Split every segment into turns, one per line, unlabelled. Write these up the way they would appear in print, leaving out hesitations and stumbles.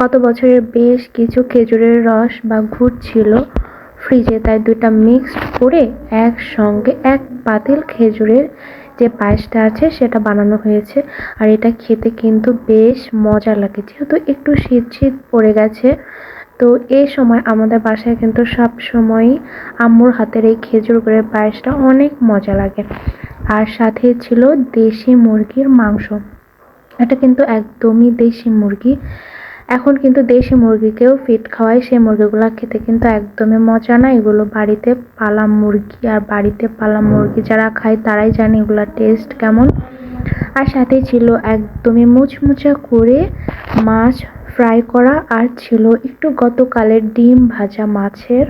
গত বছরের বেশ কিছু খেজুরের রস বা গুড় ছিল ফ্রিজে, তাই দুইটা মিক্সড করে একসঙ্গে এক পাতিল খেজুরের যে পায়েসটা আছে সেটা বানানো হয়েছে। আর এটা খেতে কিন্তু বেশ মজা লাগে, যেহেতু একটু শীত শীত পড়ে গেছে। তো এই সময় আমাদের বাসায় কিন্তু সব সময়ই আম্মুর হাতের এই খেজুর গুড়ের পায়েসটা অনেক মজা লাগে। আর সাথে ছিল দেশি মুরগির মাংস। এটা কিন্তু একদমই দেশি মুরগি। এখন কিন্তু দেশি মুরগিকেও ফিড খাওয়ায়, সেই মুরগিগুলা খেতে কিন্তু একদমই মজা না। এগুলো বাড়িতে পালা মুরগি, আর বাড়িতে পালা মুরগি যারা খায় তারাই জানে এগুলার টেস্ট কেমন। আর সাথে ছিল একদমই মুচমুচা করে মাছ ফ্রাই করা, আর ছিল একটু গতকালের ডিম ভাজা মাছের,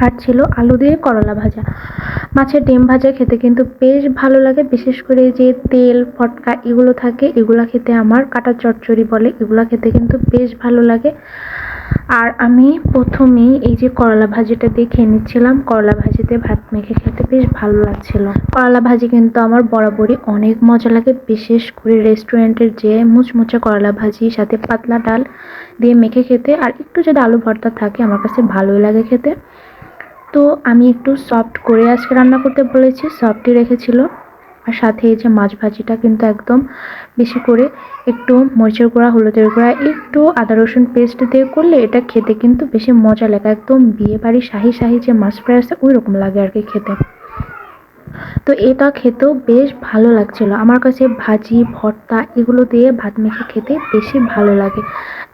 আর ছিল আলু দিয়ে করলা ভাজা। মাছের ডিম ভাজা খেতে কিন্তু বেশ ভালো লাগে, বিশেষ করে যে তেল ফটকা এগুলো থাকে এগুলা খেতে, আমার কাটা চচ্চড়ি বলে, এগুলা খেতে কিন্তু বেশ ভালো লাগে। আর আমি প্রথমেই এই যে করলা ভাজিটা দিয়ে খেয়ে নিচ্ছিলাম। করলা ভাজিতে ভাত মেখে খেতে বেশ ভালো লাগছিল। করলা ভাজি কিন্তু আমার বরাবরই অনেক মজা লাগে, বিশেষ করে রেস্টুরেন্টের যে মুচমুচে করলা ভাজি সাথে পাতলা ডাল দিয়ে মেখে খেতে, আর একটু যদি আলু ভর্তা থাকে আমার কাছে ভালোই লাগে খেতে। তো আমি একটু সফট করে আজকে রান্না করতে বলেছি, সফটই রেখেছিল। আর সাথে এই যে মাছ ভাজিটা কিন্তু একদম বেশি করে একটু মরিচের গুঁড়া, হলুদের গুঁড়া, একটু আদা রসুন পেস্ট দিয়ে করলে এটা খেতে কিন্তু বেশি মজা লাগে। একদম বিয়ে বাড়ির শাহি শাহি যে মাছ ফ্রাই আছে ওই রকম লাগে আর কি খেতে। তো এটা খেতেও বেশ ভালো লাগছিল আমার কাছে। ভাজি ভর্তা এগুলো দিয়ে ভাত মেখে খেতে বেশি ভালো লাগে।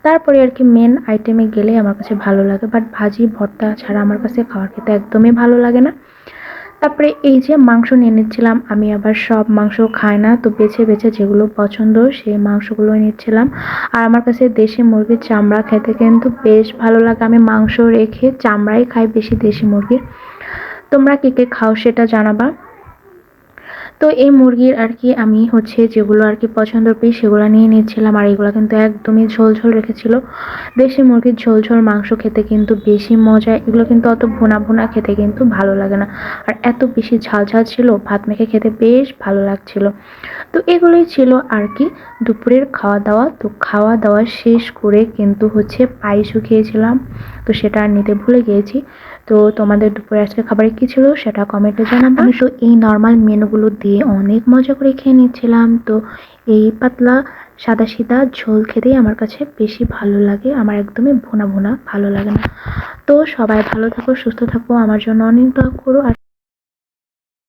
তারপরে আর কি মেন আইটেমে গেলে আমার কাছে ভালো লাগে, বাট ভাজি ভর্তা ছাড়া আমার কাছে খাওয়ার খেতে একদমই ভালো লাগে না। তারপরে এই যে মাংস নিয়ে নিচ্ছিলাম, আমি আবার সব মাংস খাই না, তো বেছে বেছে যেগুলো পছন্দ সেই মাংসগুলো নিচ্ছিলাম। আর আমার কাছে দেশি মুরগির চামড়া খেতে কিন্তু বেশ ভালো লাগে, আমি মাংস রেখে চামড়াই খাই বেশি দেশি মুরগির। তোমরা কে কে খাও সেটা জানাবা। তো এই মুরগির আর কি আমি যেগুলো আর কি পছন্দের পিস সেগুলো নিয়ে নিচ্ছিলাম। আর এগুলো কিন্তু একদমই ঝোল ঝোল রেখেছিল। দেশি মুরগির ঝোল ঝোল মাংস খেতে কিন্তু বেশি মজা, এগুলো কিন্তু অত ভুনা ভুনা খেতে কিন্তু ভালো লাগে না। আর এত বেশি ঝাল ঝাল ছিল, ভাত মেখে খেতে বেশ ভালো লাগছিল। তো এগুলোই ছিল আর কি দুপুরের খাওয়া দাওয়া। তো খাওয়া দাওয়া শেষ করে কিন্তু পায়েসও খেয়েছিলাম, তো সেটা আর নিতে ভুলে গিয়েছি। তো তোমাদের দুপুরে আজকে খাবারে কি ছিল সেটা কমেন্টে জানাবে। আমি তো এই নর্মাল মেনুগুলো দিয়ে অনেক মজা করে খেয়ে নিচ্ছিলাম। তো এই পাতলা সাদা সিধা ঝোল খেতেই আমার কাছে বেশি ভালো লাগে, আমার একদমই ভুনা ভুনা ভালো লাগে না। তো সবাই ভালো থাকো, সুস্থ থাকো, আমার জন্য অনেক দোয়া করো। আর